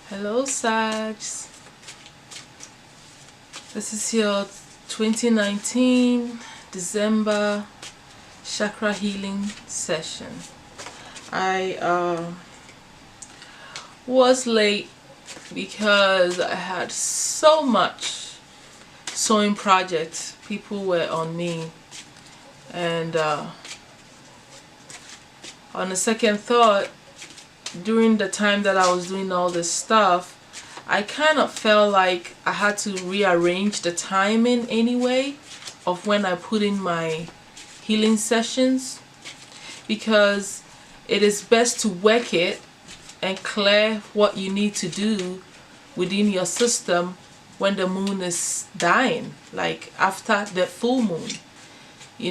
Hello, Sags. This is your 2019 December chakra healing session. I was late because I had so much sewing projects. People were on me, and on the second thought, during the time that I was doing all this stuff, I kind of felt like I had to rearrange the timing anyway of when I put in my healing sessions, because it is best to work it and clear what you need to do within your system when the moon is dying, like after the full moon,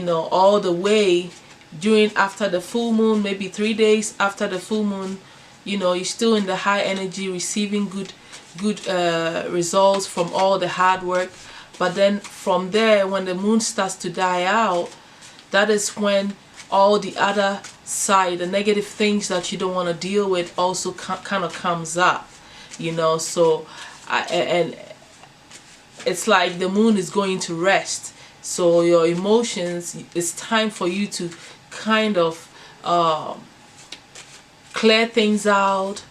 all the way during after the full moon, maybe 3 days after the full moon. You're still in the high energy, receiving good results from all the hard work. But then from there, when the moon starts to die out, that is when all the other side, the negative things that you don't want to deal with, also kind of comes up. So and it's like the moon is going to rest. So your emotions, it's time for you to kind of clear things out,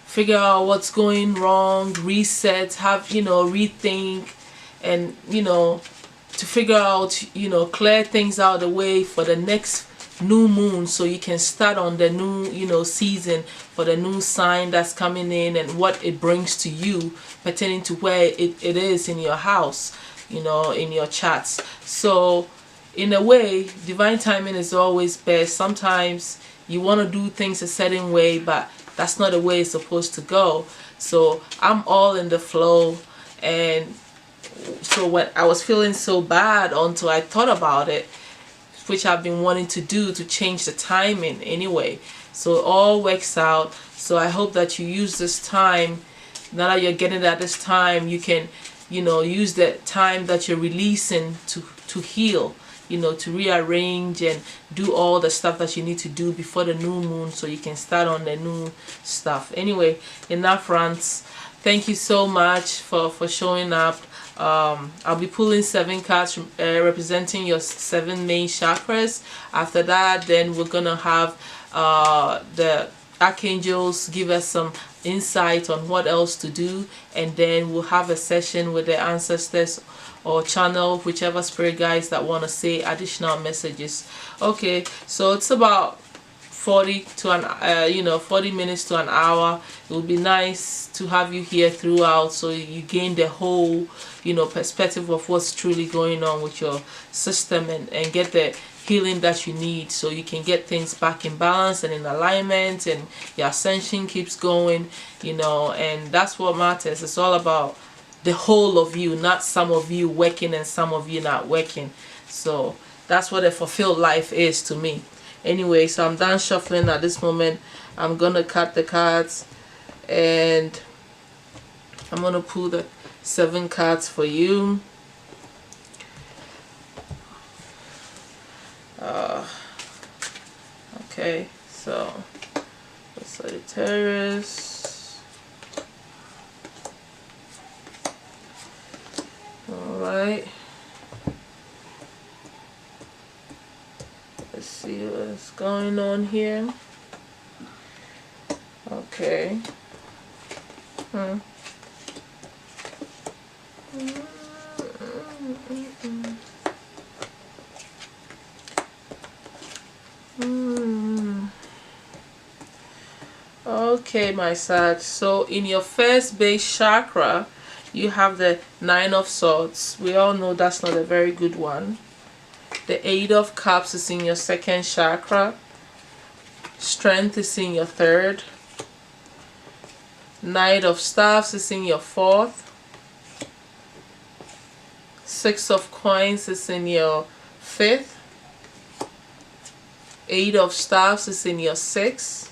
figure out what's going wrong, reset, have rethink, and to figure out, clear things out of the way for the next new moon, so you can start on the new season for the new sign that's coming in and what it brings to you pertaining to where it is in your house, in your charts. So in a way, divine timing is always best. Sometimes you want to do things a certain way, but that's not the way it's supposed to go. So I'm all in the flow, and so when I was feeling so bad until I thought about it, which I've been wanting to do, to change the timing anyway. So it all works out. So I hope that you use this time. Now that you're getting it at this time, you can use the time that you're releasing to heal, to rearrange and do all the stuff that you need to do before the new moon, so you can start on the new stuff. Anyway, enough rants. Thank you so much for showing up. I'll be pulling 7 cards representing your 7 main chakras. After that, then we're gonna have the archangels give us some insight on what else to do, and then we'll have a session with the ancestors or channel whichever spirit guides that want to say additional messages. Okay, so it's about 40 minutes to an hour. It would be nice to have you here throughout, so you gain the whole perspective of what's truly going on with your system, and get the healing that you need, so you can get things back in balance and in alignment, and your ascension keeps going, and that's what matters. It's all about the whole of you, not some of you working and some of you not working. So that's what a fulfilled life is to me. Anyway, so I'm done shuffling at this moment. I'm gonna cut the cards, and I'm gonna pull the 7 cards for you. Okay, so the Sagitarius. Alright. Let's see what's going on here. Okay. Okay, my Sag. So in your first base chakra, you have the 9 of Swords. We all know that's not a very good one. The 8 of Cups is in your second chakra. Strength is in your third. Knight of Staffs is in your fourth. 6 of Coins is in your fifth. 8 of Staffs is in your sixth.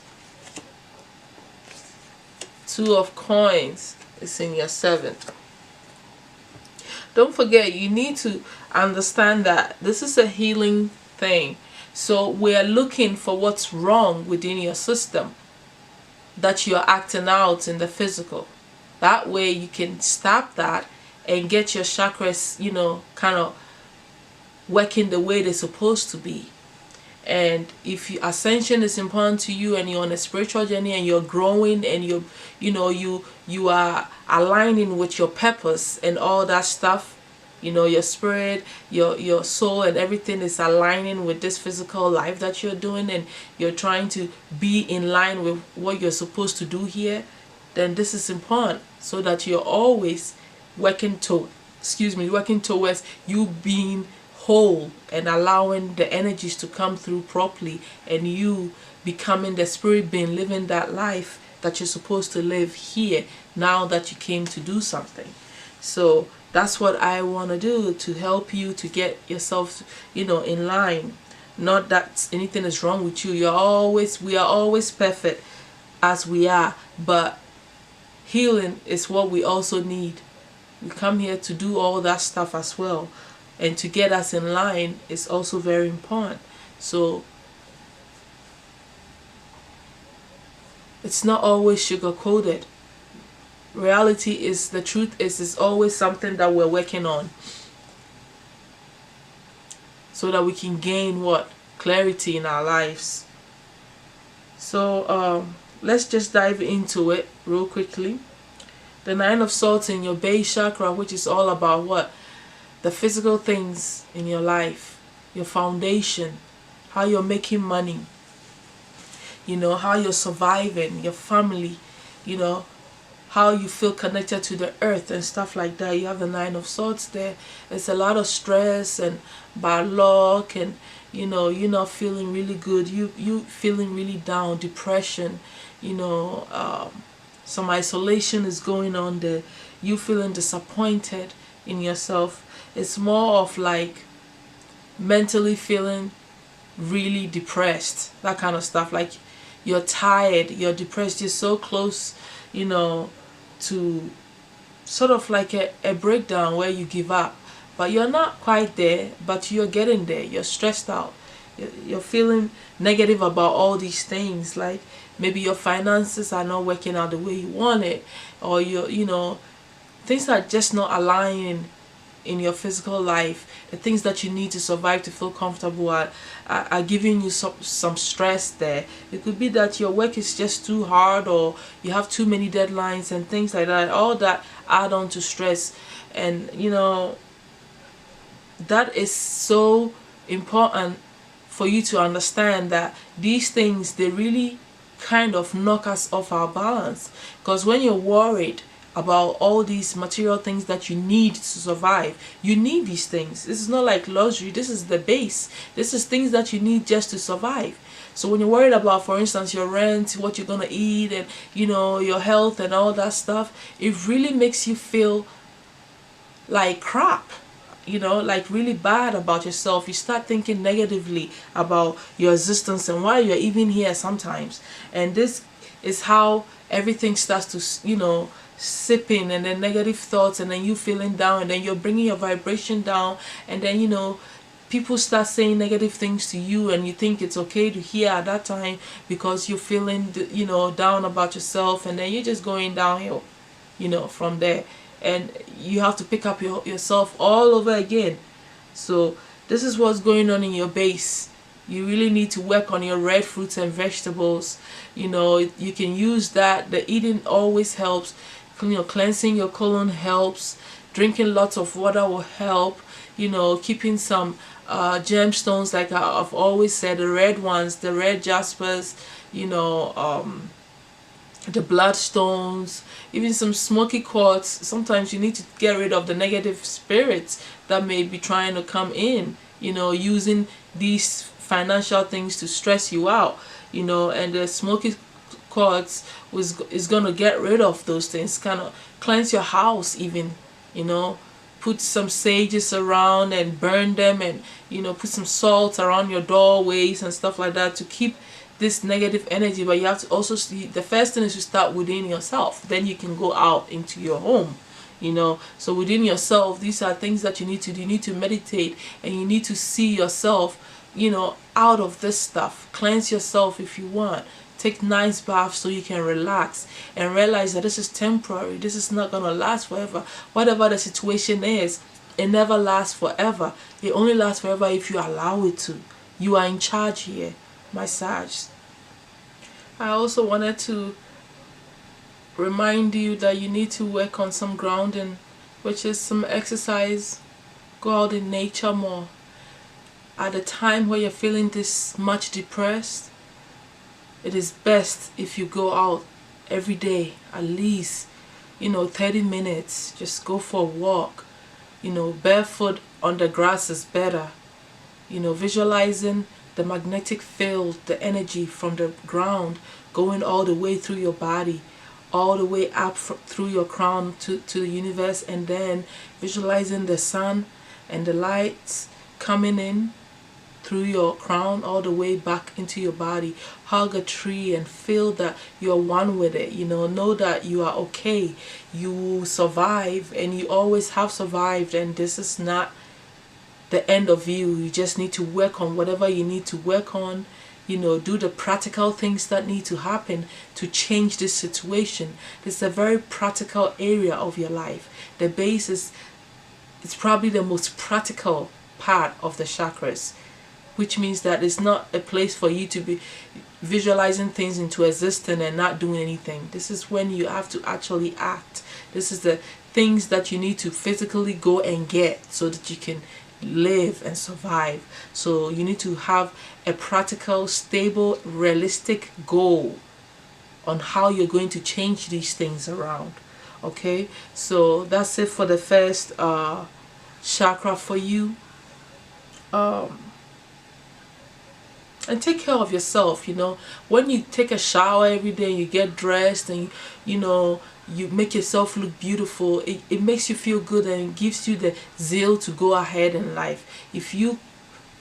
2 of Coins is in your seventh. Don't forget, you need to understand that this is a healing thing. So we're looking for what's wrong within your system. that you're acting out in the physical. That way you can stop that and get your chakras, kind of working the way they're supposed to be. And if ascension is important to you and you're on a spiritual journey and you're growing and you are aligning with your purpose and all that stuff, your spirit, your soul and everything is aligning with this physical life that you're doing, and you're trying to be in line with what you're supposed to do here, then this is important, so that you're always working towards you being whole and allowing the energies to come through properly, and you becoming the spirit being, living that life that you're supposed to live here now that you came to do something. So that's what I want to do, to help you to get yourself in line. Not that anything is wrong with you. We are always perfect as we are, but healing is what we also need. We come here to do all that stuff as well, and to get us in line is also very important. So it's not always sugar coated. Reality is, the truth is always something that we're working on, so that we can gain clarity in our lives. So let's just dive into it real quickly. The 9 of Swords in your base chakra, which is all about the physical things in your life, your foundation, how you're making money, how you're surviving, your family, how you feel connected to the earth and stuff like that. You have the 9 of Swords there. It's a lot of stress and bad luck, and you're not feeling really good. You feeling really down, depression, some isolation is going on there. You feeling disappointed in yourself. It's more of like mentally feeling really depressed, that kind of stuff. Like you're tired, you're depressed, you're so close, to sort of like a breakdown where you give up. But you're not quite there, but you're getting there. You're stressed out. You're feeling negative about all these things. Like maybe your finances are not working out the way you want it, or things are just not aligning in your physical life. The things that you need to survive, to feel comfortable are giving you some stress there. It could be that your work is just too hard, or you have too many deadlines and things like that. All that add on to stress. And that is so important for you to understand that these things, they really kind of knock us off our balance. Because when you're worried about all these material things that you need to survive, you need these things. This is not like luxury. This is the base. This is things that you need just to survive. So when you're worried about, for instance, your rent, what you're gonna eat, and your health and all that stuff, it really makes you feel like crap, like really bad about yourself. You start thinking negatively about your existence and why you're even here sometimes. And this is how everything starts to sipping, and then negative thoughts, and then you feeling down, and then you're bringing your vibration down, and then people start saying negative things to you, and you think it's okay to hear at that time because you're feeling down about yourself, and then you're just going downhill from there, and you have to pick up yourself all over again. So this is what's going on in your base. You really need to work on your red fruits and vegetables. You can use that. The eating always helps. Cleansing your colon helps. Drinking lots of water will help. Keeping some gemstones, like I've always said, the red ones, the red jaspers, the bloodstones, even some smoky quartz. Sometimes you need to get rid of the negative spirits that may be trying to come in, using these financial things to stress you out, and the smoky quartz is going to get rid of those things, kind of cleanse your house even, put some sages around and burn them, and put some salt around your doorways and stuff like that to keep this negative energy. But you have to also see, the first thing is to start within yourself, then you can go out into your home. So within yourself, these are things that you need to do. You need to meditate, and you need to see yourself out of this stuff. Cleanse yourself if you want. take nice baths so you can relax and realize that this is temporary. This is not gonna last forever. Whatever the situation is, it never lasts forever. It only lasts forever if you allow it to. You are in charge here, my Sag. I also wanted to remind you that you need to work on some grounding, which is some exercise. Go out in nature more. At a time where you're feeling this much depressed, it is best if you go out every day, at least 30 minutes. Just go for a walk. Barefoot on the grass is better. Visualizing the magnetic field, the energy from the ground going all the way through your body, all the way up through your crown to the universe, and then visualizing the sun and the lights coming in through your crown all the way back into your body. Hug a tree and feel that you're one with it. Know that you are okay. You survive, and you always have survived, and this is not the end of you. You just need to work on whatever you need to work on. Do the practical things that need to happen to change this situation. This is a very practical area of your life. The base is probably the most practical part of the chakras, which means that it's not a place for you to be visualizing things into existence and not doing anything. This is when you have to actually act. This is the things that you need to physically go and get so that you can live and survive. So you need to have a practical, stable, realistic goal on how you're going to change these things around. Okay, so that's it for the first chakra for you. And take care of yourself. When you take a shower every day and you get dressed and you make yourself look beautiful, it makes you feel good and gives you the zeal to go ahead in life. If you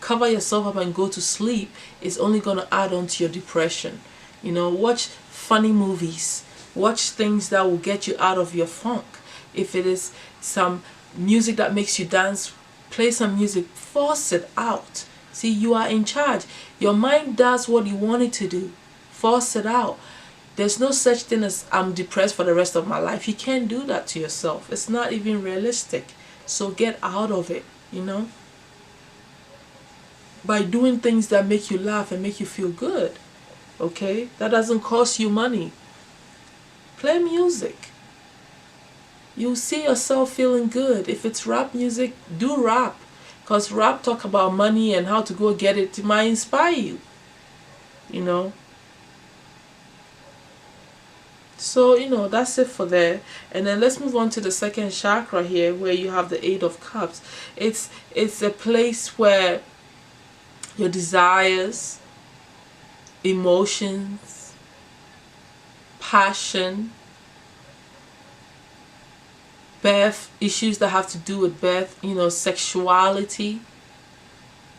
cover yourself up and go to sleep, it's only going to add on to your depression. Watch funny movies. Watch things that will get you out of your funk. If it is some music that makes you dance, play some music. Force it out. See, you are in charge. Your mind does what you want it to do. Force it out. There's no such thing as I'm depressed for the rest of my life. You can't do that to yourself. It's not even realistic. So get out of it, by doing things that make you laugh and make you feel good. Okay? That doesn't cost you money. Play music. You'll see yourself feeling good. If it's rap music, do rap. Because rap talk about money and how to go get it. It might inspire you. So, that's it for there. And then let's move on to the second chakra here, where you have the Eight of Cups. It's a place where your desires, emotions, passion, birth, issues that have to do with birth, sexuality,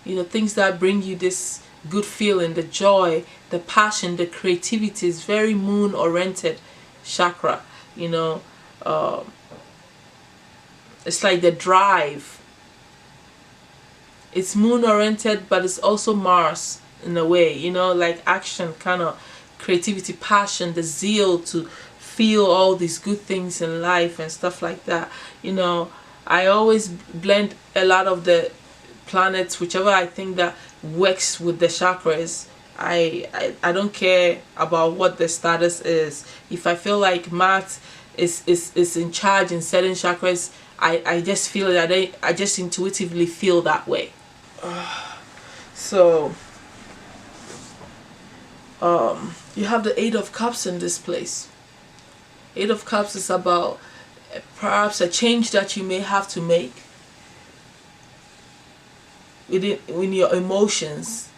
things that bring you this good feeling, the joy, the passion, the creativity is very moon oriented chakra. It's like the drive. It's moon oriented, but it's also Mars in a way, like action, kind of creativity, passion, the zeal to feel all these good things in life and stuff like that. I always blend a lot of the planets, whichever I think that works with the chakras. I don't care about what the status is. If I feel like Mars is in charge in certain chakras, I just feel that I just intuitively feel that way. So you have the Eight of Cups in this place. Eight of Cups is about perhaps a change that you may have to make in your emotions,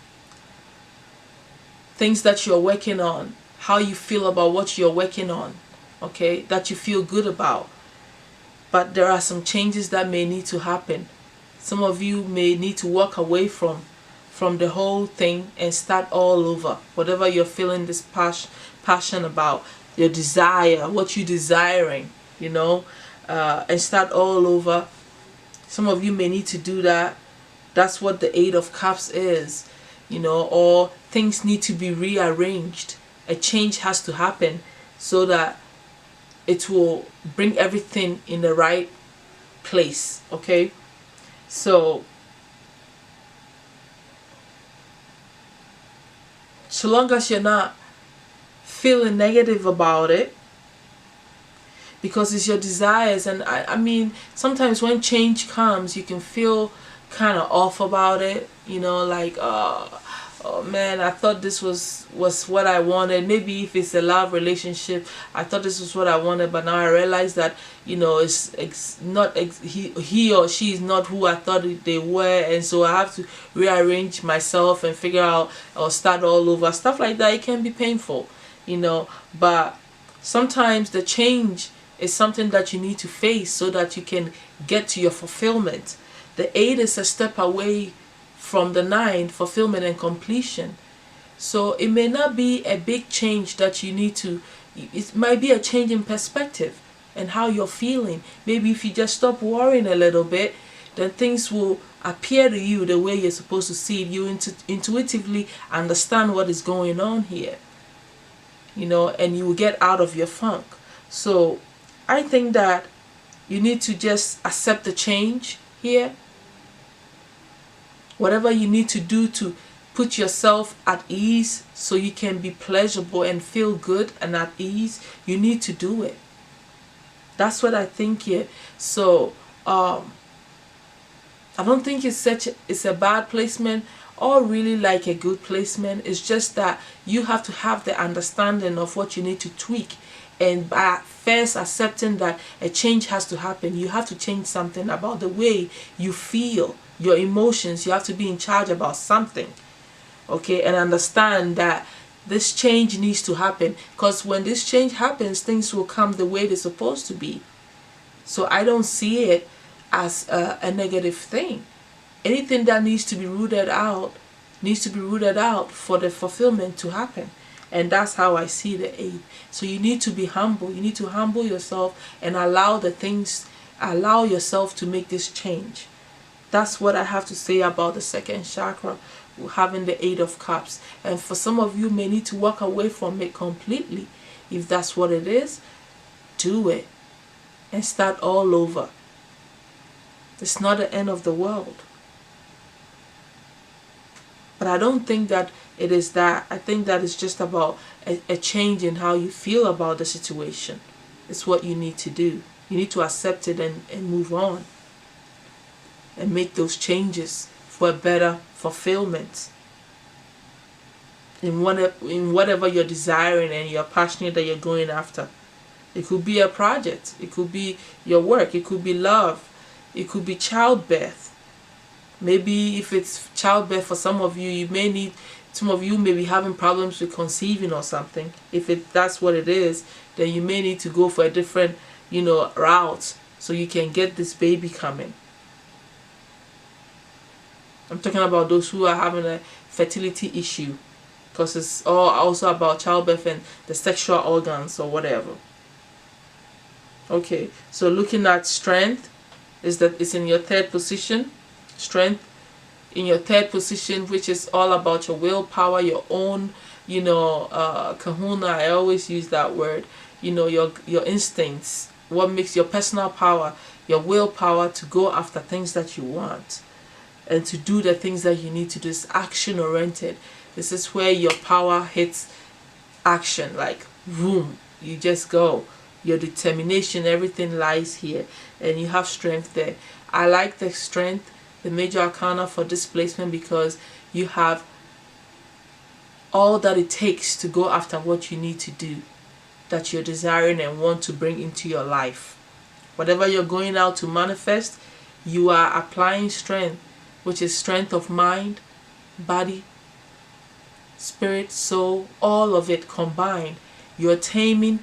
things that you're working on, how you feel about what you're working on, okay, that you feel good about. But there are some changes that may need to happen. Some of you may need to walk away from the whole thing and start all over. Whatever you're feeling this passion about, your desire, what you're desiring, and start all over. Some of you may need to do that. That's what the Eight of Cups is, or things need to be rearranged. a change has to happen so that it will bring everything in the right place. Okay, so long as you're not feeling negative about it, because it's your desires. And I mean, sometimes when change comes, you can feel kind of off about it, you know, like, oh man, I thought this was what I wanted. Maybe if it's a love relationship, I thought this was what I wanted, but now I realize that, you know, it's not, he or she is not who I thought they were, and so I have to rearrange myself and figure out or start all over. Stuff like that, it can be painful, you know, but sometimes the change is something that you need to face so that you can get to your fulfillment. The 8 is a step away from the 9, fulfillment and completion. So it may not be a big change that you need to, it might be a change in perspective and how you're feeling. Maybe if you just stop worrying a little bit, then things will appear to you the way you're supposed to see it. You intuitively understand what is going on here, you know, and you will get out of your funk. So I think that you need to just accept the change here. Whatever you need to do to put yourself at ease so you can be pleasurable and feel good and at ease, you need to do it. That's what I think here. So I don't think it's a bad placement or really like a good placement. It's just that you have to have the understanding of what you need to tweak, and by first accepting that a change has to happen, you have to change something about the way you feel, your emotions. You have to be in charge about something, okay, and understand that this change needs to happen, because when this change happens, things will come the way they're supposed to be. So I don't see it as a negative thing. Anything that needs to be rooted out for the fulfillment to happen. And that's how I see the 8. So you need to be humble. You need to humble yourself and allow yourself to make this change. That's what I have to say about the second chakra, having the 8 of Cups. And for some of you may need to walk away from it completely. If that's what it is, do it and start all over. It's not the end of the world. But I don't think that it is that. I think that it's just about a change in how you feel about the situation. It's what you need to do. You need to accept it and move on. And make those changes for a better fulfillment. In whatever you're desiring and you're passionate that you're going after. It could be a project. It could be your work. It could be love. It could be childbirth. Maybe if it's childbirth for some of you, some of you may be having problems with conceiving or something. If that's what it is, then you may need to go for a different, route so you can get this baby coming. I'm talking about those who are having a fertility issue, because it's all also about childbirth and the sexual organs or whatever. Okay, so looking at strength, is that it's in your 3rd position. Strength in your 3rd position, which is all about your willpower, your own, kahuna. I always use that word. Your instincts, what makes your personal power, your willpower to go after things that you want and to do the things that you need to do. Is action oriented. This is where your power hits action, like boom, you just go. Your determination, everything lies here, and you have strength there. I like the strength, the major arcana for this placement, because you have all that it takes to go after what you need to do, that you're desiring and want to bring into your life. Whatever you're going out to manifest, you are applying strength, which is strength of mind, body, spirit, soul, all of it combined. You're taming,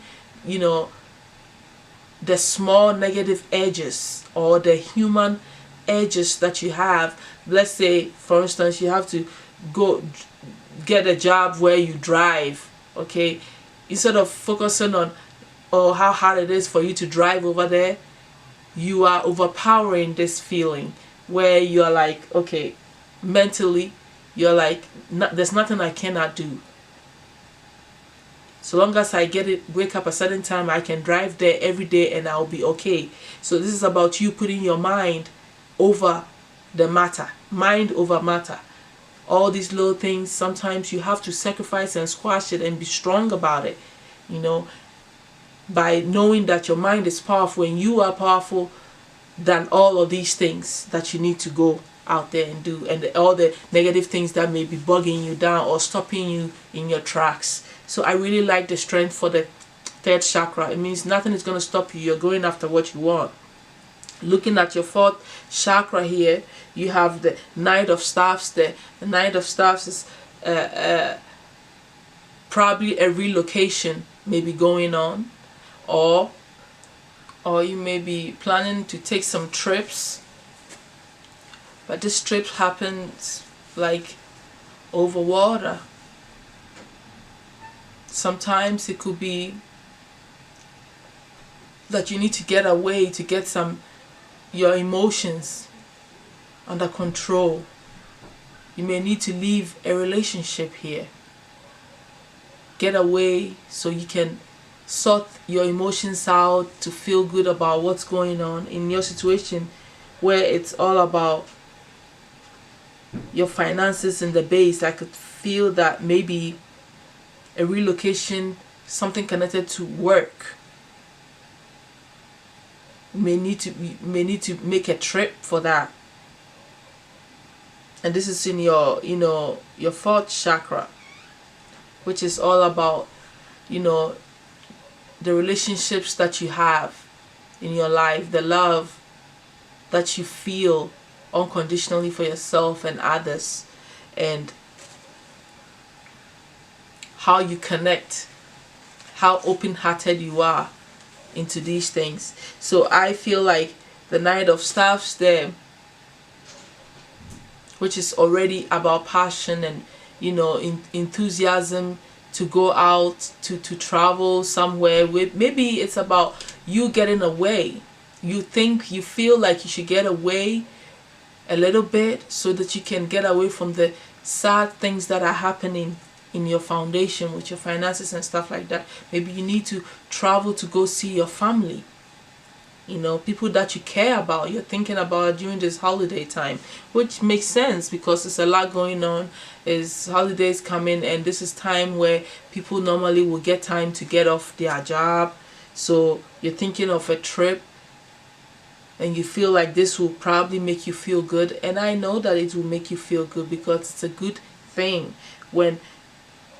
the small negative edges or the human edges that you have. Let's say, for instance, you have to go get a job where you drive, okay? Instead of focusing on how hard it is for you to drive over there, you are overpowering this feeling where you're like, okay, mentally, you're like, there's nothing I cannot do. So long as I wake up a certain time, I can drive there every day and I'll be okay. So this is about you putting your mind over the matter. Mind over matter. All these little things, sometimes you have to sacrifice and squash it and be strong about it. By knowing that your mind is powerful and you are powerful than all of these things that you need to go out there and do, and all the negative things that may be bugging you down or stopping you in your tracks. So I really like the strength for the third chakra. It means nothing is going to stop you. You're going after what you want. Looking at your fourth chakra here, you have the Knight of Staffs there. The Knight of Staffs is probably a relocation maybe going on, or you may be planning to take some trips, but this trip happens like over water. Sometimes it could be that you need to get away to get your emotions under control. You may need to leave a relationship here. Get away so you can sort your emotions out, to feel good about what's going on in your situation, where it's all about your finances in the base. I could feel that maybe a relocation, something connected to work. You may need to make a trip for that. And this is in your your fourth chakra, which is all about the relationships that you have in your life, the love that you feel unconditionally for yourself and others, and how you connect, how open-hearted you are into these things. So I feel like the Knight of Staffs there, which is already about passion and enthusiasm to go out to travel somewhere with. Maybe it's about you getting away. You feel like you should get away a little bit so that you can get away from the sad things that are happening in your foundation with your finances and stuff like that. Maybe you need to travel to go see your family, people that you care about, you're thinking about during this holiday time, which makes sense because there's a lot going on. Is holidays coming, and this is time where people normally will get time to get off their job. So you're thinking of a trip and you feel like this will probably make you feel good. And I know that it will make you feel good because it's a good thing when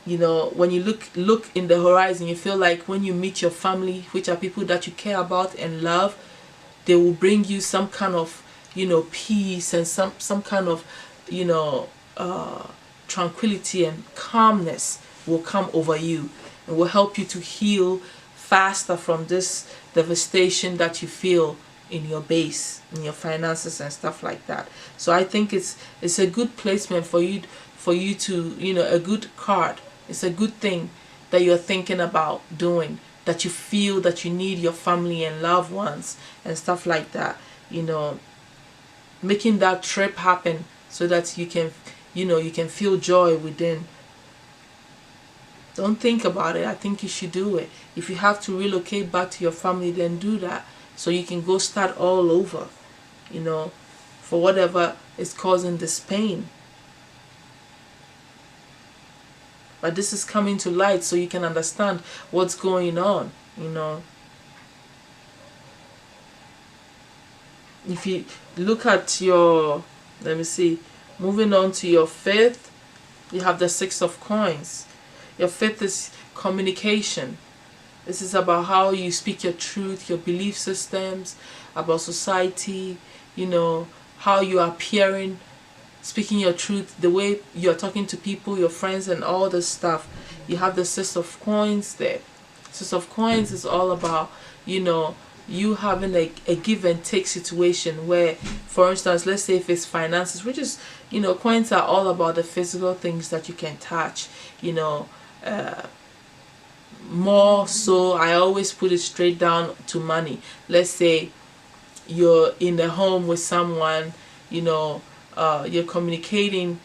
when you look in the horizon. You feel like when you meet your family, which are people that you care about and love, they will bring you some kind of peace and some kind of tranquility and calmness will come over you and will help you to heal faster from this devastation that you feel in your base, in your finances and stuff like that. So I think it's a good placement for you to a good card. It's a good thing that you're thinking about doing, that you feel that you need your family and loved ones and stuff like that, making that trip happen so that you can you can feel joy within. Don't think about it. I think you should do it. If you have to relocate back to your family, then do that so you can go start all over, for whatever is causing this pain. But this is coming to light so you can understand what's going on, If you look at your, let me see, moving on to your fifth, you have the Six of Coins. Your fifth is communication. This is about how you speak your truth, your belief systems, about society, how you are appearing, speaking your truth, the way you're talking to people, your friends and all this stuff. You have the Six of Coins there. Six of Coins is all about, you having a give and take situation where, for instance, let's say if it's finances, which is, coins are all about the physical things that you can touch, more so I always put it straight down to money. Let's say you're in the home with someone, you're communicating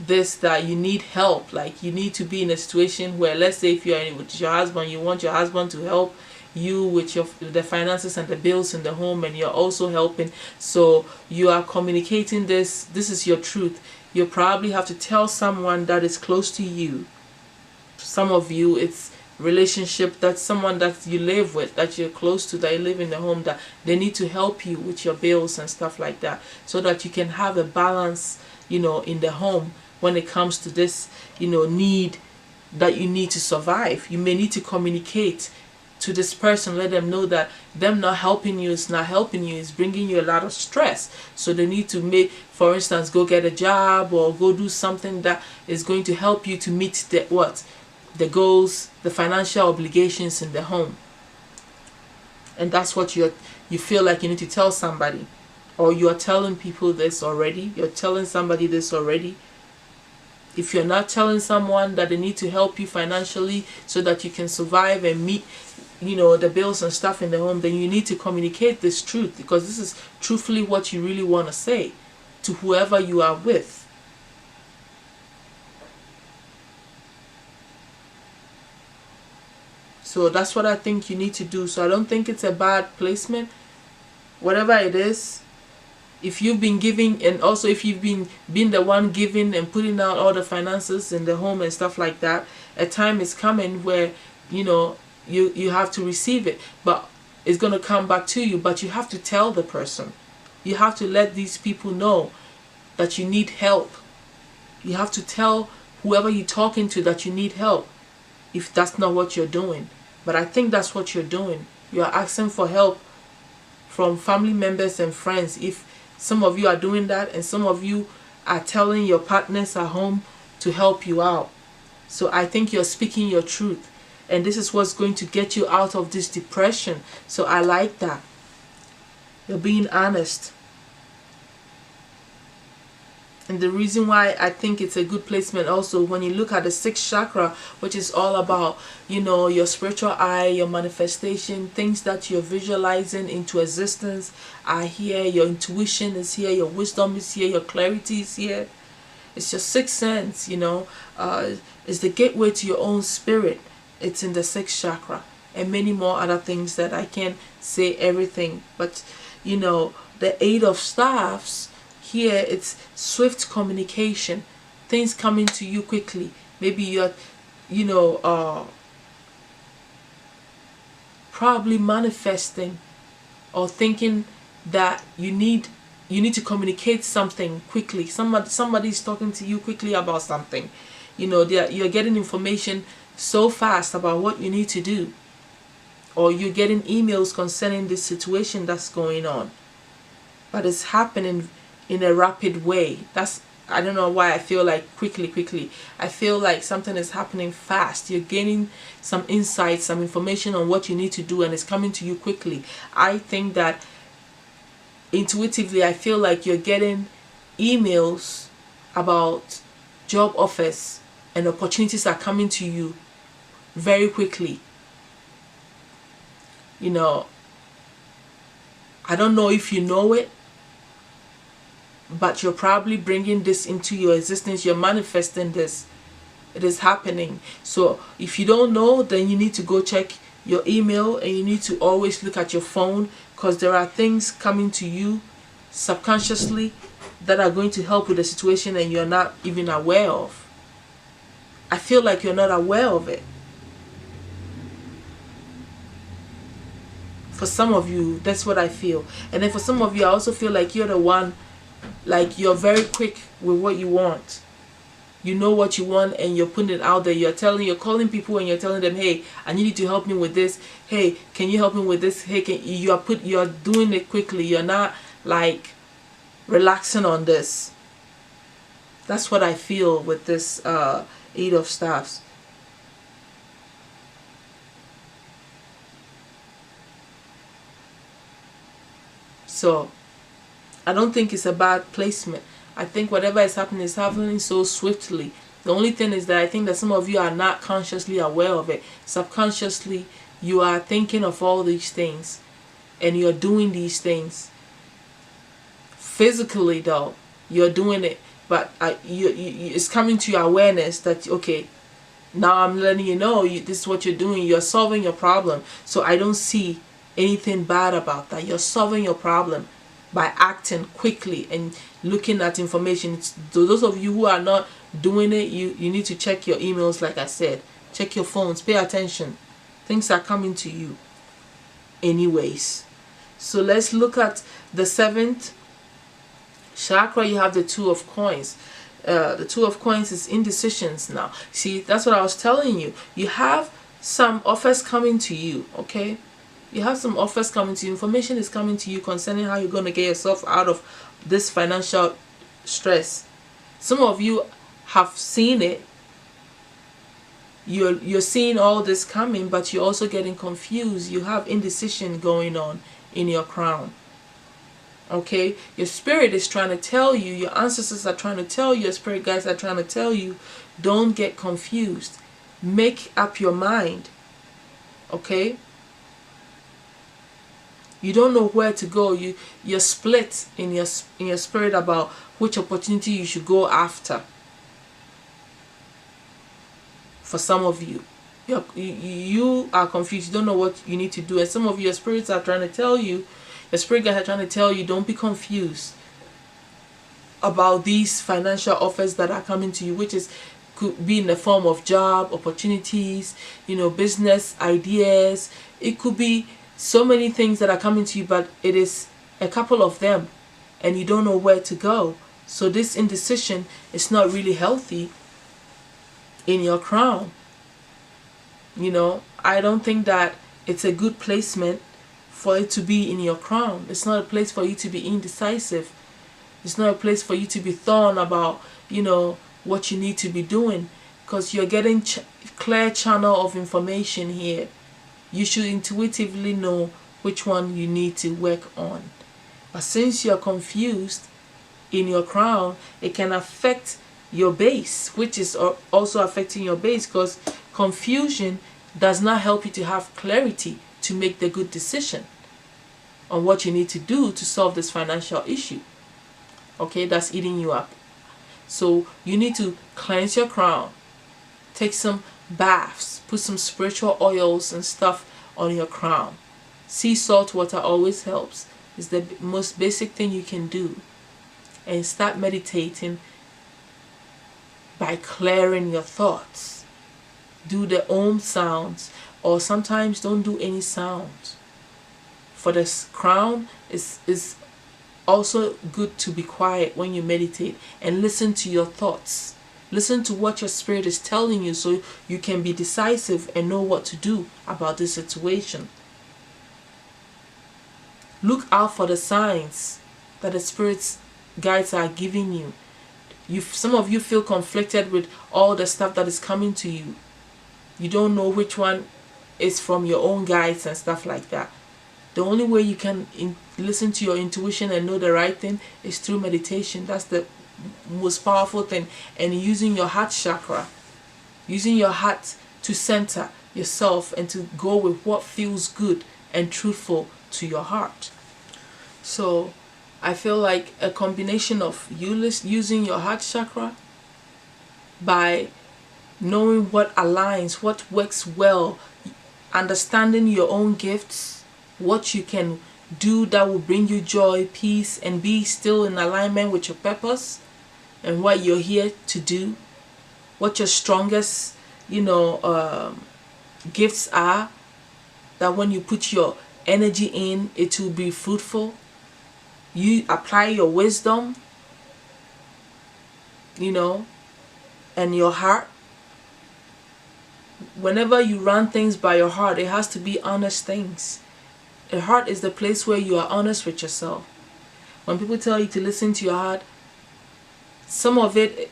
this, that you need help. Like you need to be in a situation where, let's say if you're with your husband, you want your husband to help you with the finances and the bills in the home, and you're also helping. So you are communicating this is your truth. You probably have to tell someone that is close to you. Some of you, it's relationship, that's someone that you live with, that you're close to, that you live in the home, that they need to help you with your bills and stuff like that, so that you can have a balance, in the home when it comes to this, need that you need to survive. You may need to communicate to this person, let them know that them not helping you is not helping you, is bringing you a lot of stress. So they need to for instance, go get a job or go do something that is going to help you to meet the goals, the financial obligations in the home. And that's what you feel like you need to tell somebody, or you are telling people this already. You're telling somebody this already. If you're not telling someone that they need to help you financially so that you can survive and meet the bills and stuff in the home, then you need to communicate this truth, because this is truthfully what you really want to say to whoever you are with. So that's what I think you need to do. So I don't think it's a bad placement. Whatever it is, if you've been giving, and also if you've been the one giving and putting out all the finances in the home and stuff like that, a time is coming where you have to receive it, but it's going to come back to you. But you have to tell the person. You have to let these people know that you need help. You have to tell whoever you're talking to that you need help, if that's not what you're doing. But I think that's what you're doing. You're asking for help from family members and friends. If some of you are doing that, and some of you are telling your partners at home to help you out. So I think you're speaking your truth. And this is what's going to get you out of this depression. So I like that. You're being honest. And the reason why I think it's a good placement also, when you look at the 6th chakra, which is all about, your spiritual eye, your manifestation, things that you're visualizing into existence are here. Your intuition is here. Your wisdom is here. Your clarity is here. It's your sixth sense, it's the gateway to your own spirit. It's in the 6th chakra, and many more other things that I can't say everything. But the 8 of staffs here, it's swift communication, things coming to you quickly. Maybe you're probably manifesting or thinking that you need to communicate something quickly. Somebody's talking to you quickly about something. You're getting information so fast about what you need to do, or you're getting emails concerning this situation that's going on, but it's happening in a rapid way. I don't know why I feel like quickly. I feel like something is happening fast. You're gaining some insights, some information on what you need to do, and it's coming to you quickly. I think that intuitively, I feel like you're getting emails about job offers, and opportunities are coming to you very quickly. I don't know if you know it, but you're probably bringing this into your existence. You're manifesting this. It is happening. So if you don't know, then you need to go check your email, and you need to always look at your phone, because there are things coming to you subconsciously that are going to help with the situation, and you're not even aware of. I feel like you're not aware of it. For some of you, that's what I feel. And then for some of you, I also feel like you're the one, like you're very quick with what you want. You know what you want, and you're putting it out there. You're calling people, and you're telling them, hey, I need you to help me with this. Hey, can you help me with this? Hey, you're doing it quickly. You're not like relaxing on this. That's what I feel with this 8 of staffs. So I don't think it's a bad placement. I think whatever is happening so swiftly. The only thing is that I think that some of you are not consciously aware of it. Subconsciously, you are thinking of all these things, and you're doing these things. Physically, though, you're doing it, but it's coming to your awareness that, okay, now I'm letting you know, this is what you're doing. You're solving your problem. So I don't see anything bad about that. You're solving your problem by acting quickly and looking at information. Those of you who are not doing it, you need to check your emails, like I said. Check your phones. Pay attention. Things are coming to you anyways. So let's look at the 7th chakra. You have the 2 of coins. The 2 of coins is indecisions now. See, that's what I was telling you. You have some offers coming to you, okay? You have some offers coming to you. Information is coming to you concerning how you're going to get yourself out of this financial stress. Some of you have seen it. You're seeing all this coming, but you're also getting confused. You have indecision going on in your crown. Okay, your spirit is trying to tell you, your ancestors are trying to tell you, your spirit guides are trying to tell you, don't get confused. Make up your mind. Okay? You don't know where to go. You're split in your spirit about which opportunity you should go after. For some of you, you are confused. You don't know what you need to do. And some of your spirits are trying to tell you, the spirit guides are trying to tell you, don't be confused about these financial offers that are coming to you, which could be in the form of job opportunities, business ideas. It could be so many things that are coming to you, but it is a couple of them and you don't know where to go. So this indecision is not really healthy in your crown. I don't think that it's a good placement for it to be in your crown. It's not a place for you to be indecisive. It's not a place for you to be thorn about, what you need to be doing, because you're getting clear channel of information here. You should intuitively know which one you need to work on. But since you're confused in your crown, it can affect your base, which is also affecting your base, because confusion does not help you to have clarity to make the good decision on what you need to do to solve this financial issue. Okay, that's eating you up. So you need to cleanse your crown, take some baths, put some spiritual oils and stuff on your crown. Sea salt water always helps. It's the most basic thing you can do. And start meditating by clearing your thoughts. Do the Om sounds, or sometimes don't do any sounds. For the crown, is also good to be quiet when you meditate and listen to your thoughts. Listen to what your spirit is telling you so you can be decisive and know what to do about this situation. Look out for the signs that the spirit's guides are giving you. Some of you feel conflicted with all the stuff that is coming to you. You don't know which one is from your own guides and stuff like that. The only way you can listen to your intuition and know the right thing is through meditation. That's the most powerful thing. And using your heart chakra, using your heart to center yourself and to go with what feels good and truthful to your heart. So I feel like a combination of you using your heart chakra by knowing what aligns, what works well, understanding your own gifts, what you can do that will bring you joy, peace, and be still in alignment with your purpose and what you're here to do, what your strongest, gifts are, that when you put your energy in, it will be fruitful. You apply your wisdom, and your heart. Whenever you run things by your heart, it has to be honest things. The heart is the place where you are honest with yourself. When people tell you to listen to your heart, some of it,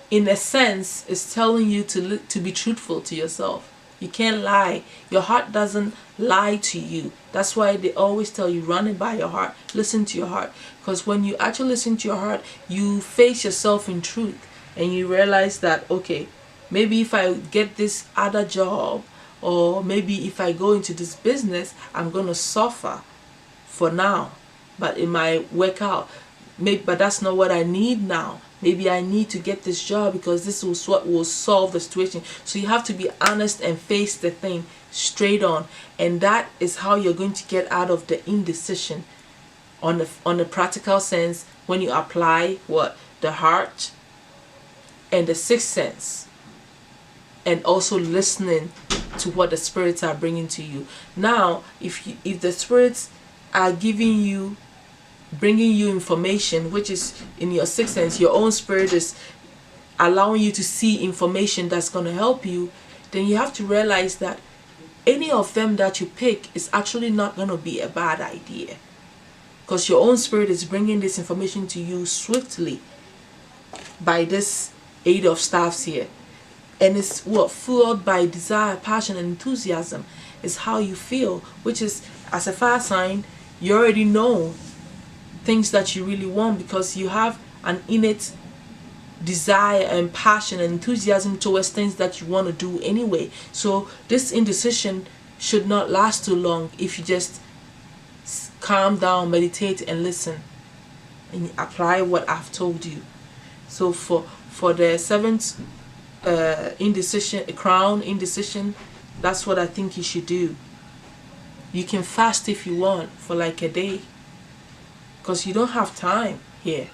in a sense, is telling you to be truthful to yourself. You can't lie. Your heart doesn't lie to you. That's why they always tell you, run it by your heart. Listen to your heart. Because when you actually listen to your heart, you face yourself in truth. And you realize that, okay, maybe if I get this other job, or maybe if I go into this business, I'm going to suffer for now. But it might work out. maybe, but that's not what I need now. Maybe I need to get this job because this is what will solve the situation. So you have to be honest and face the thing straight on, and that is how you're going to get out of the indecision on the practical sense, when you apply what the heart and the sixth sense, and also listening to what the spirits are bringing to you. Now, if the spirits are bringing you information, which is in your sixth sense, your own spirit is allowing you to see information that's going to help you, then you have to realize that any of them that you pick is actually not going to be a bad idea, because your own spirit is bringing this information to you swiftly by this eight of staffs here. And it's what fueled by desire, passion, and enthusiasm is how you feel, which is, as a fire sign, you already know things that you really want because you have an innate desire and passion and enthusiasm towards things that you want to do anyway. So this indecision should not last too long if you just calm down, meditate, and listen, and apply what I've told you. So for the seventh indecision, crown indecision, that's what I think you should do. You can fast if you want for like a day, because you don't have time here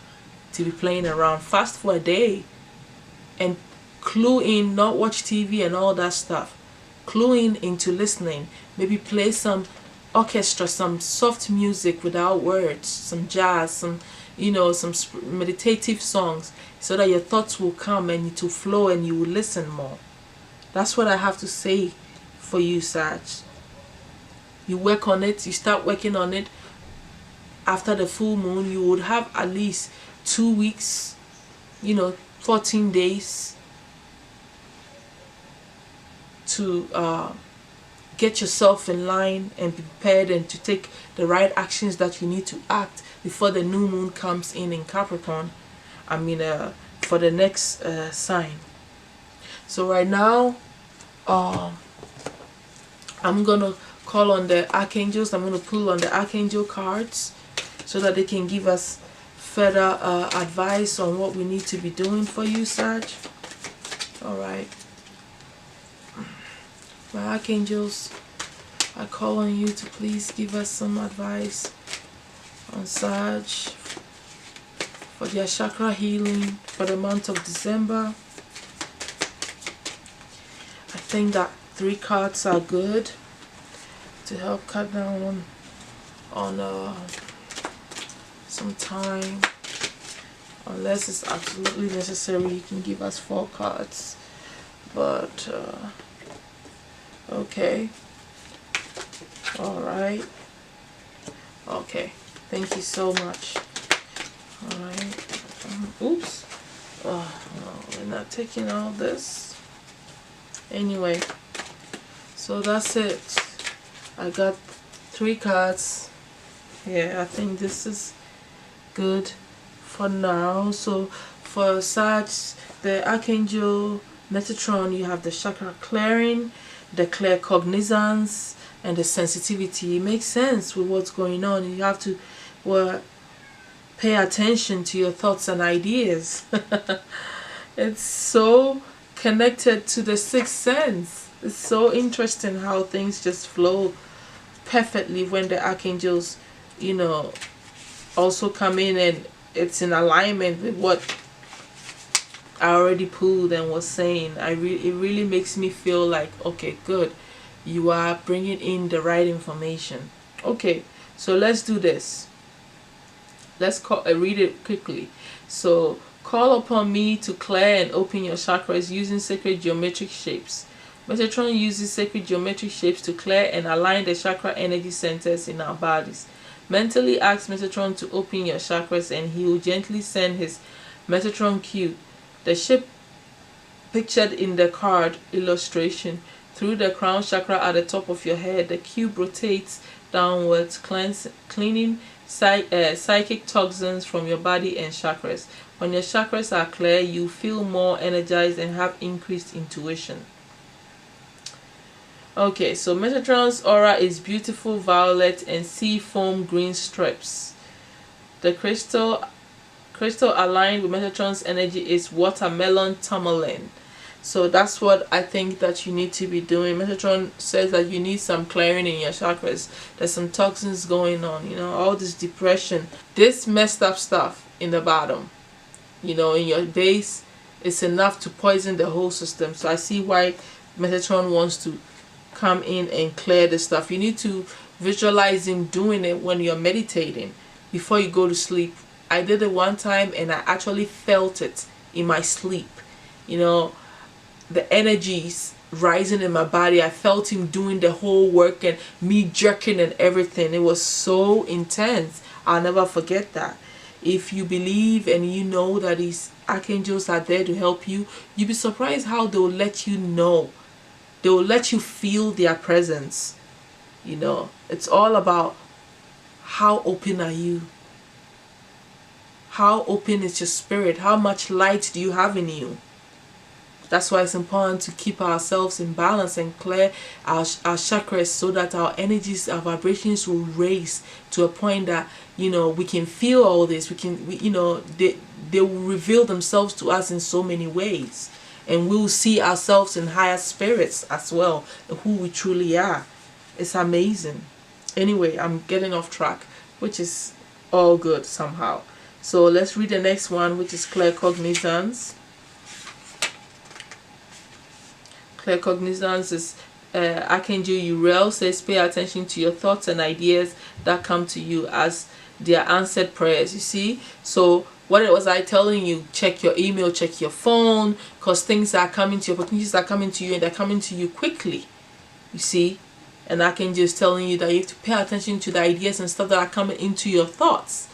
to be playing around. Fast for a day and clue in, not watch TV and all that stuff. Clue in into listening. Maybe play some orchestra, some soft music without words, some jazz, some meditative songs, so that your thoughts will come and it will flow and you will listen more. That's what I have to say for you, Sag. You work on it, you start working on it. After the full moon, you would have at least 2 weeks, 14 days to get yourself in line and be prepared and to take the right actions that you need to act before the new moon comes in Capricorn. For the next sign. So right now, I'm gonna call on the archangels. I'm gonna pull on the archangel cards so that they can give us further advice on what we need to be doing for you, Sag. All right. My archangels, I call on you to please give us some advice on Sag for their chakra healing for the month of December. I think that 3 cards are good to help cut down on some time. Unless it's absolutely necessary, you can give us 4 cards. But okay. Alright. Okay. Thank you so much. Alright. Oops. Oh, no, we're not taking all this. Anyway. So that's it. I got 3 cards. Yeah, I think this is good for now. So for Sag, the Archangel Metatron, you have the chakra clearing, the clear cognizance, and the sensitivity. It makes sense with what's going on. You have to pay attention to your thoughts and ideas. It's so connected to the sixth sense. It's so interesting how things just flow perfectly when the archangels, also come in, and it's in alignment with what I already pulled and was saying. It really makes me feel like, okay, good, you are bringing in the right information. Okay, so let's do this. Let's read it quickly. So, call upon me to clear and open your chakras using sacred geometric shapes. Metatron uses sacred geometric shapes to clear and align the chakra energy centers in our bodies. Mentally ask Metatron to open your chakras, and he will gently send his Metatron cube, the shape pictured in the card illustration, through the crown chakra at the top of your head. The cube rotates downwards, cleaning psychic toxins from your body and chakras. When your chakras are clear, you feel more energized and have increased intuition. Okay, so Metatron's aura is beautiful violet and sea foam green strips. The crystal crystal aligned with Metatron's energy is watermelon tourmaline. So that's what I think that you need to be doing. Metatron says that you need some clearing in your chakras. There's some toxins going on, you know, all this depression, this messed up stuff in the bottom, you know, in your base. It's enough to poison the whole system. So I see why Metatron wants to come in and clear this stuff. You need to visualize him doing it when you're meditating before you go to sleep. I did it one time and I actually felt it in my sleep, you know, the energies rising in my body. I felt him doing the whole work and me jerking and everything. It was so intense. I'll never forget that. If you believe and you know that these archangels are there to help you, you'll be surprised how they'll let you know. They'll let you feel their presence. You know, it's all about how open are you? How open is your spirit? How much light do you have in you? That's why it's important to keep ourselves in balance and clear our chakras so that our energies, our vibrations will raise to a point that, you know, we can feel all this. You know, they will reveal themselves to us in so many ways. And we'll see ourselves in higher spirits as well, who we truly are. It's amazing. Anyway, I'm getting off track, which is all good somehow. So let's read the next one, which is claircognizance. Claircognizance is Archangel Uriel says, pay attention to your thoughts and ideas that come to you as their answered prayers. You see, so what was I telling you? Check your email, check your phone, because things are coming to you, opportunities are coming to you, and they're coming to you quickly. You see, and Archangel is telling you that you have to pay attention to the ideas and stuff that are coming into your thoughts.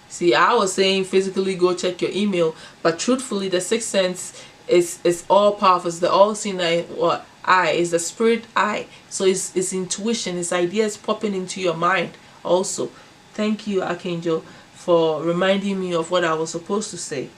See, I was saying physically go check your email, but truthfully, the sixth sense is all powerful. It's the all-seeing eye is the spirit eye. So it's intuition, it's ideas popping into your mind also. Thank you, Archangel, for reminding me of what I was supposed to say.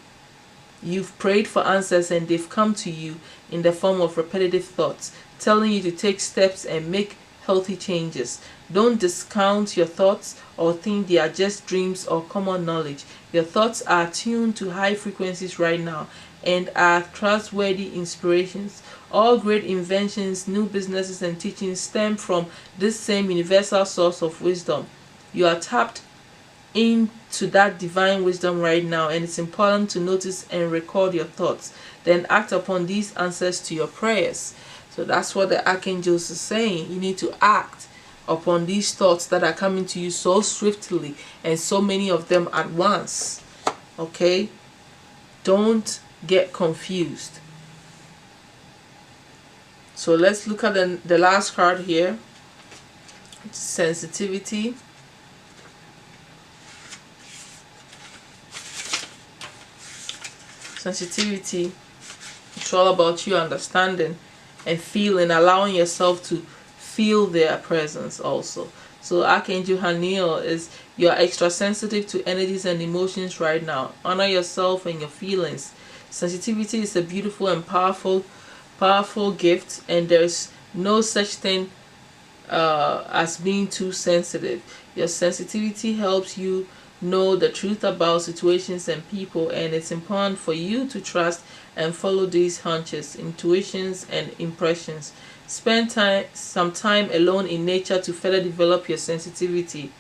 You've prayed for answers and they've come to you in the form of repetitive thoughts, telling you to take steps and make healthy changes. Don't discount your thoughts or think they are just dreams or common knowledge. Your thoughts are tuned to high frequencies right now and are trustworthy inspirations. All great inventions, new businesses, and teachings stem from this same universal source of wisdom. You are tapped into that divine wisdom right now, and it's important to notice and record your thoughts. Then act upon these answers to your prayers. So that's what the archangels are saying. You need to act upon these thoughts that are coming to you so swiftly and so many of them at once. Okay? Don't get confused. So let's look at the last card here. It's sensitivity. Sensitivity. It's all about you understanding and feeling, allowing yourself to feel their presence also. So Archangel Haniel is, you're extra sensitive to energies and emotions right now. Honor yourself and your feelings. Sensitivity is a beautiful and powerful gift, and there's no such thing as being too sensitive. Your sensitivity helps you know the truth about situations and people, and it's important for you to trust and follow these hunches, intuitions, and impressions. Spend some time alone in nature to further develop your sensitivity.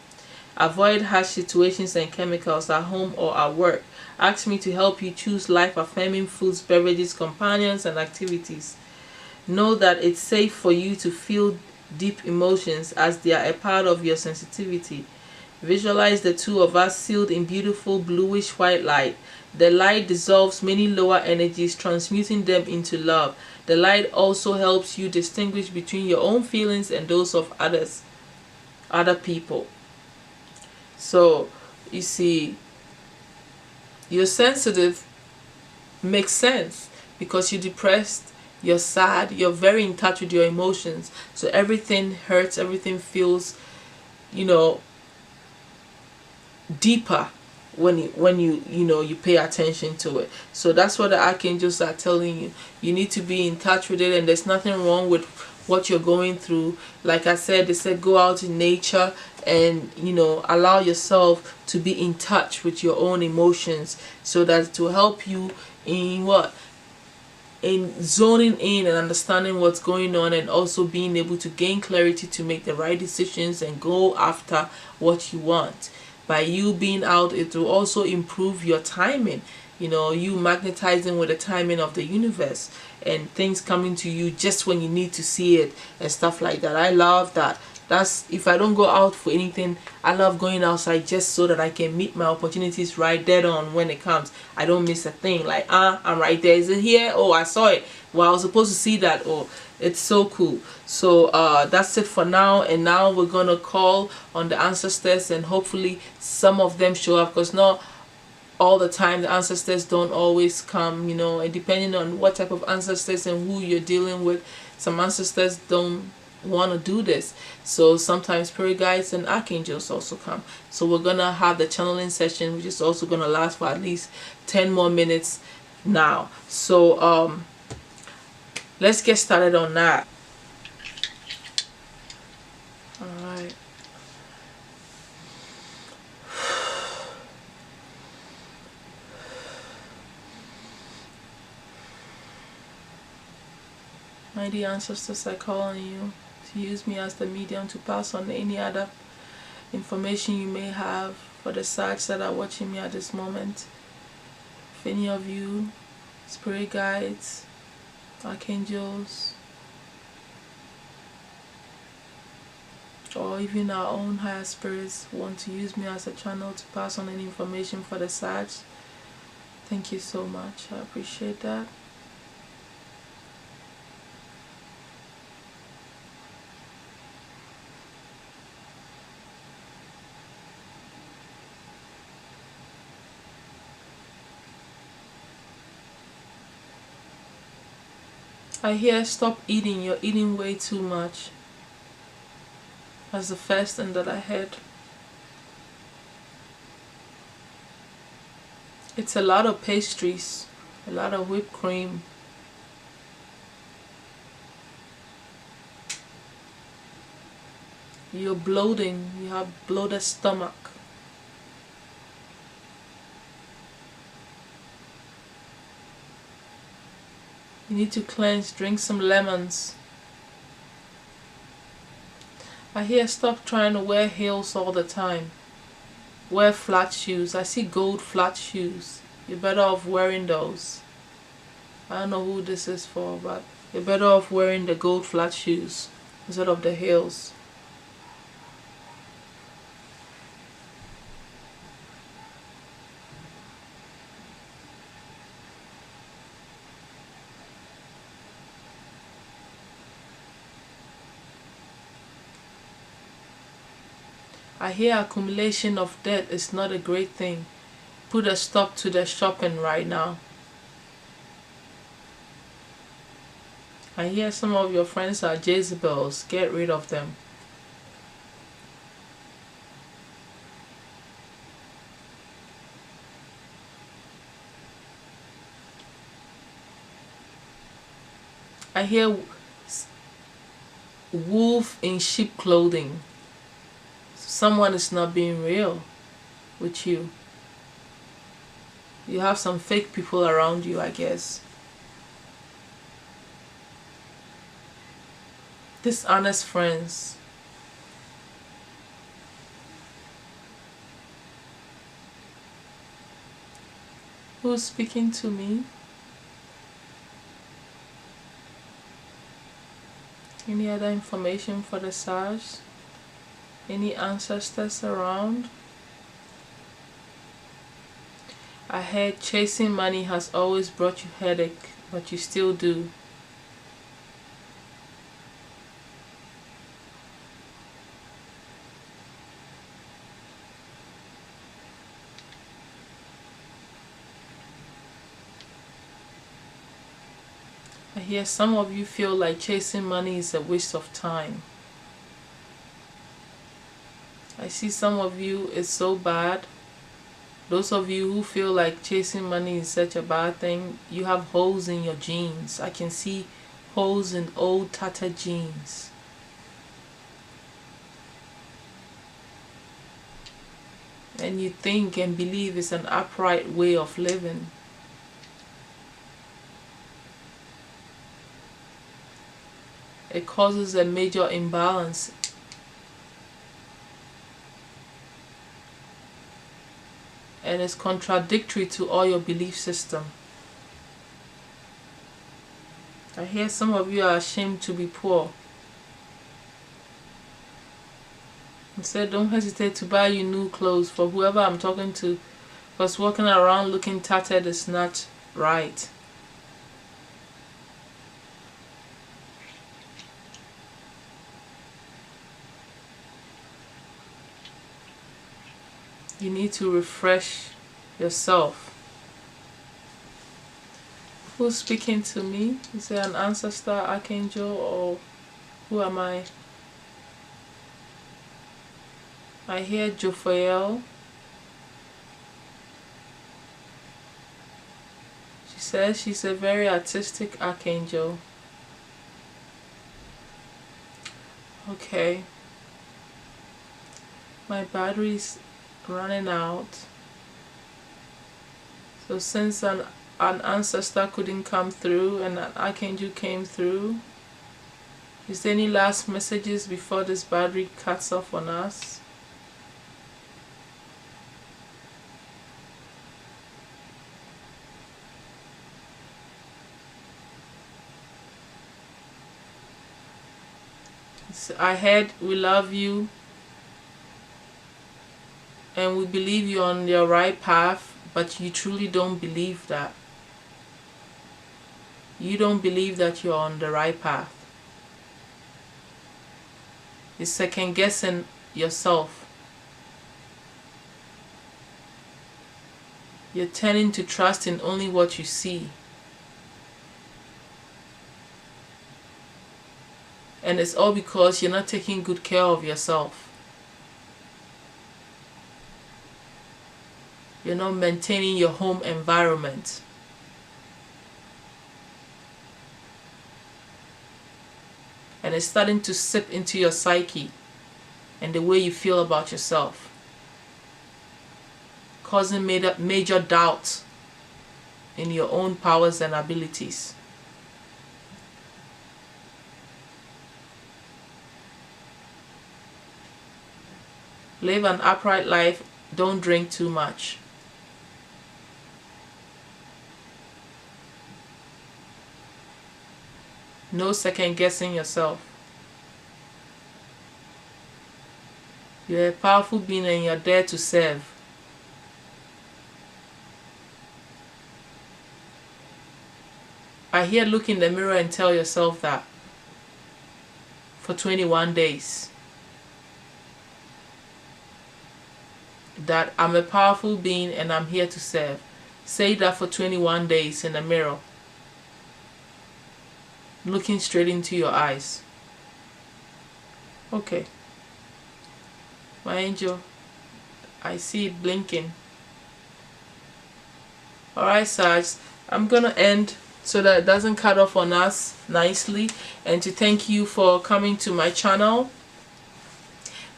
Avoid harsh situations and chemicals at home or at work. Ask me to help you choose life-affirming foods, beverages, companions, and activities. Know that it's safe for you to feel deep emotions as they are a part of your sensitivity. Visualize the two of us sealed in beautiful bluish white light. The light dissolves many lower energies, transmuting them into love. The light also helps you distinguish between your own feelings and those of other people. So, you see, you're sensitive makes sense because you're depressed, you're sad, you're very in touch with your emotions. So everything hurts, everything feels, you know, deeper when you pay attention to it. So that's what the archangels are telling you. You need to be in touch with it, and there's nothing wrong with what you're going through. Like I said, they said go out in nature and, you know, allow yourself to be in touch with your own emotions, so that to help you in what, in zoning in and understanding what's going on, and also being able to gain clarity to make the right decisions and go after what you want. By you being out, it will also improve your timing, you know, you magnetizing with the timing of the universe, and things coming to you just when you need to see it and stuff like that. I love that. That's, if I don't go out for anything, I love going outside just so that I can meet my opportunities right dead on when it comes. I don't miss a thing. Like, I'm right there. Is it here? Oh, I saw it. Well, I was supposed to see that. Oh, it's so cool. So that's it for now. And now we're gonna call on the ancestors, and hopefully some of them show up, because not all the time the ancestors don't always come, you know, and depending on what type of ancestors and who you're dealing with, some ancestors don't want to do this. So sometimes spirit guides and archangels also come. So we're gonna have the channeling session, which is also gonna last for at least 10 more minutes now. So let's get started on that. All right. Mighty ancestors, I call on you to use me as the medium to pass on any other information you may have for the sides that are watching me at this moment. If any of you, spirit guides, archangels, or even our own higher spirits want to use me as a channel to pass on any information for the sides, thank you so much. I appreciate that. I hear stop eating, you're eating way too much. That's the first thing that I heard. It's a lot of pastries, a lot of whipped cream. You're bloating, you have bloated stomach. You need to cleanse, drink some lemons. I hear stop trying to wear heels all the time. Wear flat shoes. I see gold flat shoes. You're better off wearing those. I don't know who this is for, but you're better off wearing the gold flat shoes instead of the heels. I hear accumulation of debt is not a great thing. Put a stop to the shopping right now. I hear some of your friends are Jezebels. Get rid of them. I hear wolf in sheep clothing. Someone is not being real with you. You have some fake people around you, I guess. Dishonest friends. Who's speaking to me? Any other information for the SARS? Any ancestors around? I heard chasing money has always brought you headache, but you still do. I hear some of you feel like chasing money is a waste of time. I see some of you, it's so bad. Those of you who feel like chasing money is such a bad thing, you have holes in your genes. I can see pose in old tattered jeans. And you think and believe it's an upright way of living. It causes a major imbalance. And it's contradictory to all your belief system. I hear some of you are ashamed to be poor. Instead, don't hesitate to buy you new clothes. For whoever I'm talking to, because walking around looking tattered is not right. You need to refresh yourself. Who's speaking to me? Is there an ancestor, archangel, or who am I? I hear Jophael. She says she's a very artistic archangel. Okay. My battery's running out. So since an ancestor couldn't come through and an archangel came through, is there any last messages before this battery cuts off on us? I heard we love you and we believe you're on your right path, but you truly don't believe that. You don't believe that you're on the right path. You're second guessing yourself. You're tending to trust in only what you see. And it's all because you're not taking good care of yourself. You're not maintaining your home environment. And it's starting to seep into your psyche and the way you feel about yourself, causing major doubt in your own powers and abilities. Live an upright life. Don't drink too much. No second guessing yourself. You're a powerful being and you're there to serve. I hear look in the mirror and tell yourself that for 21 days. That I'm a powerful being and I'm here to serve. Say that for 21 days in the mirror, looking straight into your eyes. Okay. My angel, I see it blinking. Alright, Sarge, I'm gonna end so that it doesn't cut off on us nicely, and to thank you for coming to my channel.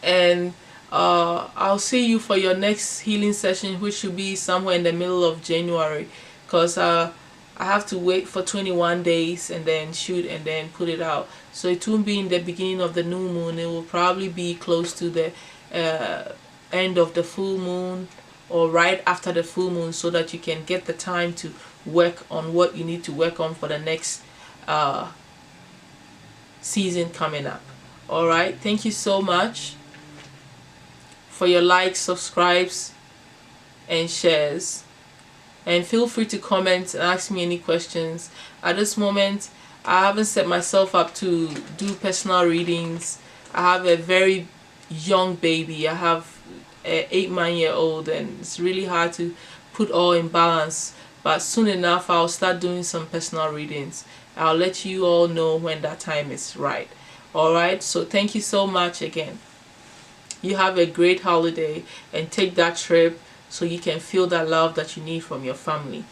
And I'll see you for your next healing session, which should be somewhere in the middle of January, because I have to wait for 21 days and then shoot and then put it out. So it won't be in the beginning of the new moon. It will probably be close to the end of the full moon or right after the full moon, so that you can get the time to work on what you need to work on for the next season coming up. Alright, thank you so much for your likes, subscribes, and shares. And feel free to comment and ask me any questions. At this moment, I haven't set myself up to do personal readings. I have a very young baby. I have an 8-month-old, and it's really hard to put all in balance. But soon enough, I'll start doing some personal readings. I'll let you all know when that time is right. Alright, so thank you so much again. You have a great holiday and take that trip so you can feel that love that you need from your family.